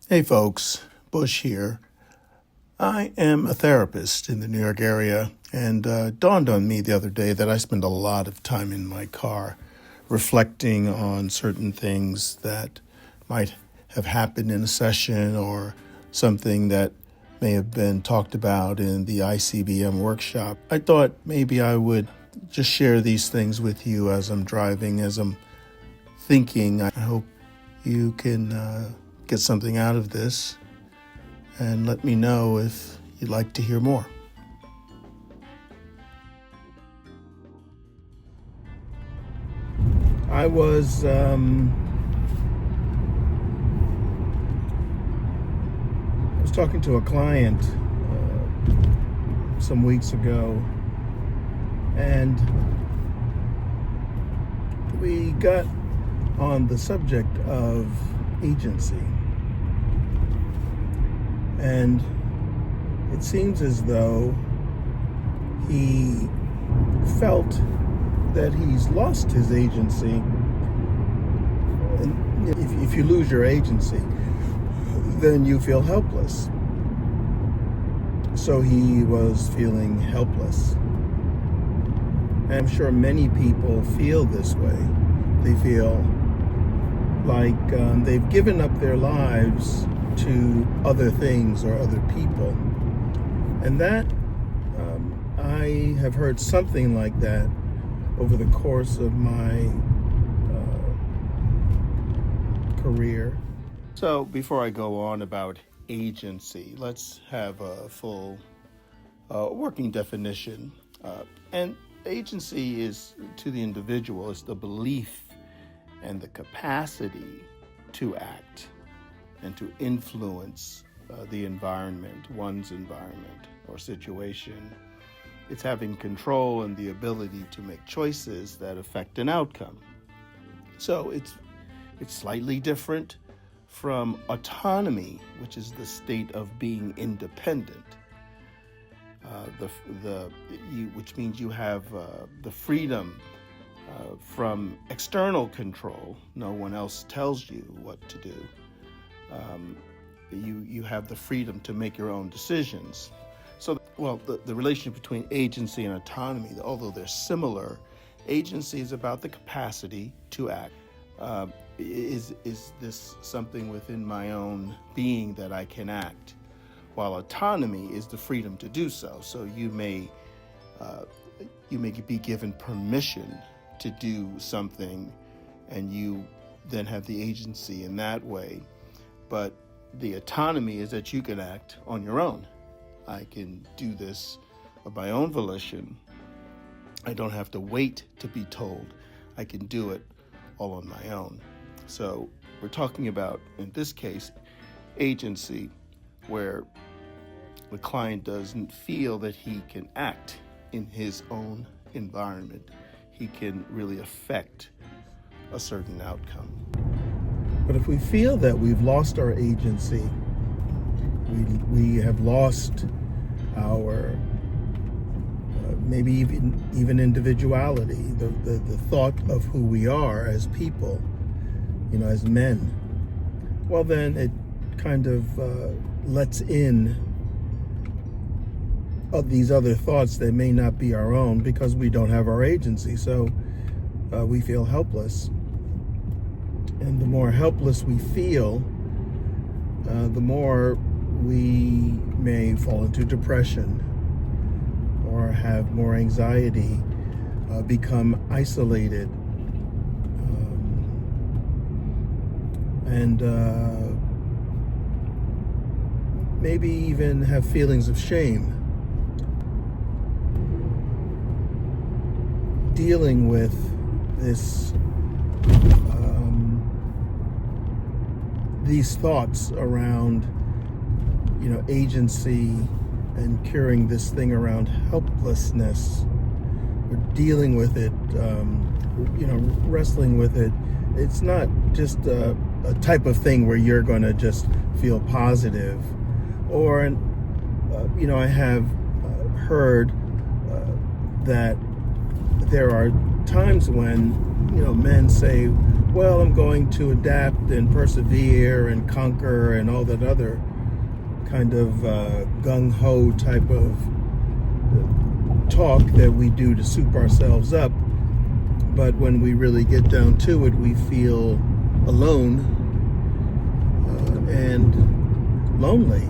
Hey folks, Bush here. I am a therapist in the New York area, and dawned on me the other day that I spend a lot of time in my car reflecting on certain things that might have happened in a session or something that may have been talked about in the ICBM workshop. I thought maybe I would just share these things with you as I'm driving, as I'm thinking. I hope you can get something out of this, and let me know if you'd like to hear more. I was talking to a client some weeks ago, and we got on the subject of agency. And it seems as though he felt that he's lost his agency. And if you lose your agency, then you feel helpless. So he was feeling helpless. And I'm sure many people feel this way. They feel like they've given up their lives to other things or other people. And that, I have heard something like that over the course of my career. So before I go on about agency, let's have a full working definition. And agency is, to the individual, is the belief and the capacity to act and to influence the environment, one's environment or situation. It's having control and the ability to make choices that affect an outcome. So it's slightly different from autonomy, which is the state of being independent. Which means you have the freedom from external control. No one else tells you what to do. You have the freedom to make your own decisions. So, the relationship between agency and autonomy, although they're similar, agency is about the capacity to act. Is this something within my own being that I can act? While autonomy is the freedom to do so. So you may be given permission to do something, and you then have the agency in that way. But the autonomy is that you can act on your own. I can do this of my own volition. I don't have to wait to be told. I can do it all on my own. So we're talking about, in this case, agency, where the client doesn't feel that he can act in his own environment. He can really affect a certain outcome. But if we feel that we've lost our agency, we have lost our maybe even individuality, the thought of who we are as people, as men, well, then it kind of lets in of these other thoughts that may not be our own, because we don't have our agency. So we feel helpless. And the more helpless we feel, the more we may fall into depression or have more anxiety, become isolated, and maybe even have feelings of shame. Dealing with this, these thoughts around, agency and curing this thing around helplessness, or dealing with it, wrestling with it. It's not just a type of thing where you're going to just feel positive. Or, I have heard that there are times when, men say, well, I'm going to adapt and persevere and conquer and all that other kind of gung-ho type of talk that we do to soup ourselves up. But when we really get down to it, we feel alone and lonely,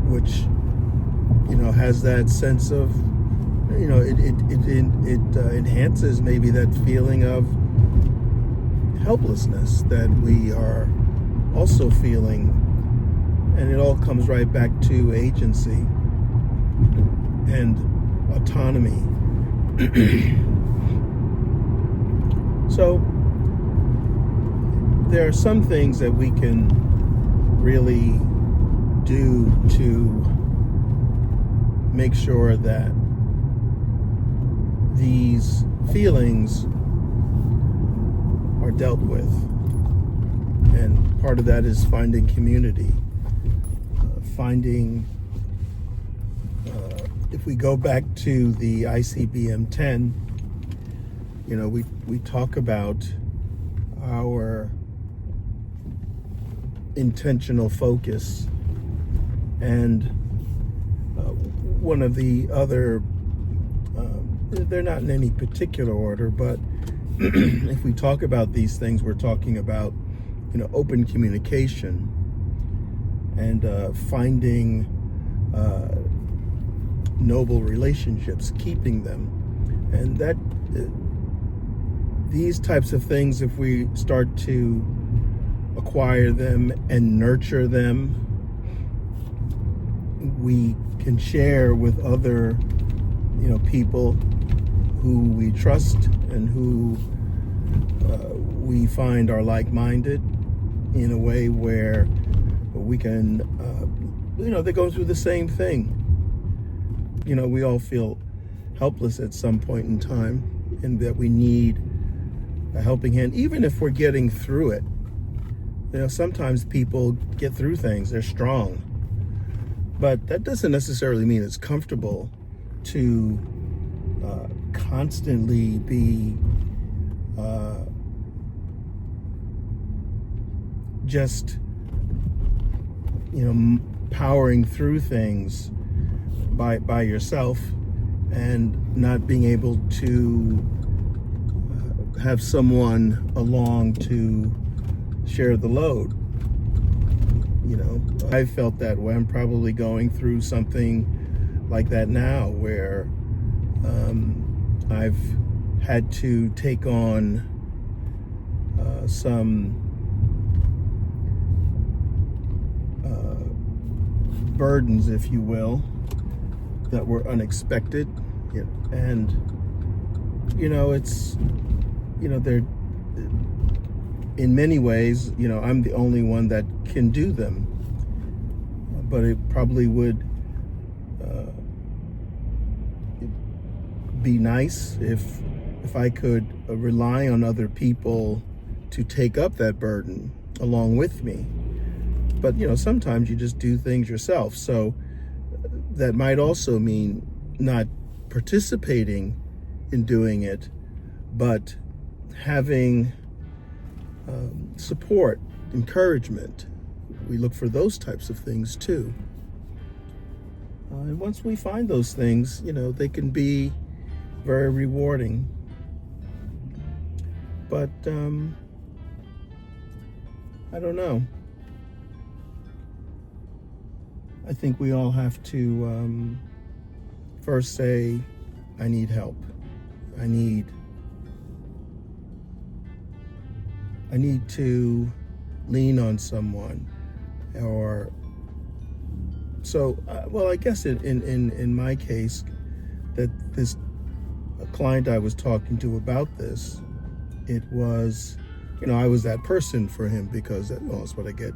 which, has that sense of, it enhances maybe that feeling of helplessness that we are also feeling. And it all comes right back to agency and autonomy. So there are some things that we can really do to make sure that these feelings are dealt with. And part of that is finding community. If we go back to the ICBM-10, we talk about our intentional focus, and one of the other, they're not in any particular order, but if we talk about these things, we're talking about, open communication and finding noble relationships, keeping them. And that these types of things, if we start to acquire them and nurture them, we can share with other people who we trust and who we find are like-minded, in a way where we can they go through the same thing. We all feel helpless at some point in time, and that we need a helping hand, even if we're getting through it. Sometimes people get through things, they're strong, but that doesn't necessarily mean it's comfortable to constantly be just powering through things by yourself, and not being able to have someone along to share the load. I felt that way. I'm probably going through something like that now, where I've had to take on some burdens, if you will, that were unexpected, and it's they're, in many ways, I'm the only one that can do them, but it probably would be nice if I could rely on other people to take up that burden along with me. But sometimes you just do things yourself, so that might also mean not participating in doing it, but having support, encouragement. We look for those types of things too. And once we find those things, they can be very rewarding. But I don't know. I think we all have to first say, I need help. I need to lean on someone, or so. Well, I guess in my case, that this client I was talking to about this, it was, I was that person for him, because that's what I get.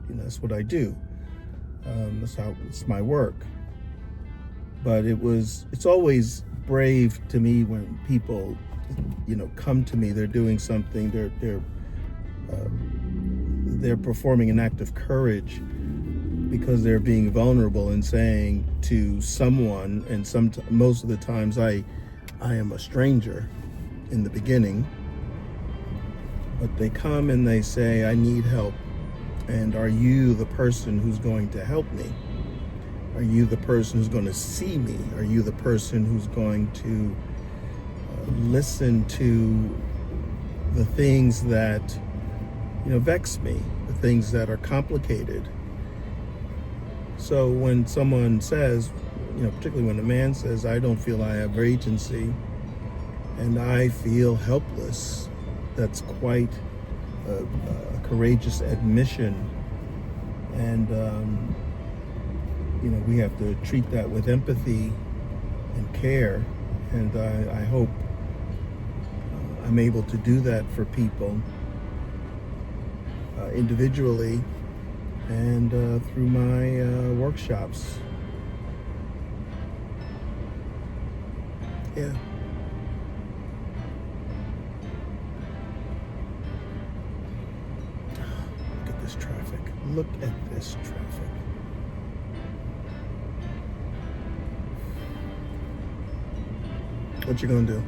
That's what I do. It's my work. But it's always brave to me when people, come to me. They're doing something. They're performing an act of courage, because they're being vulnerable and saying to someone, and most of the times I am a stranger in the beginning, But they come and they say, I need help. And are you the person who's going to help me? Are you the person who's going to see me? Are you the person who's going to listen to the things that, vex me, the things that are complicated? So when someone says, particularly when a man says, I don't feel I have agency and I feel helpless, that's quite a courageous admission. And, we have to treat that with empathy and care. And I hope I'm able to do that for people individually and through my workshops. Yeah. Look at this traffic. Look at this traffic. What you gonna do?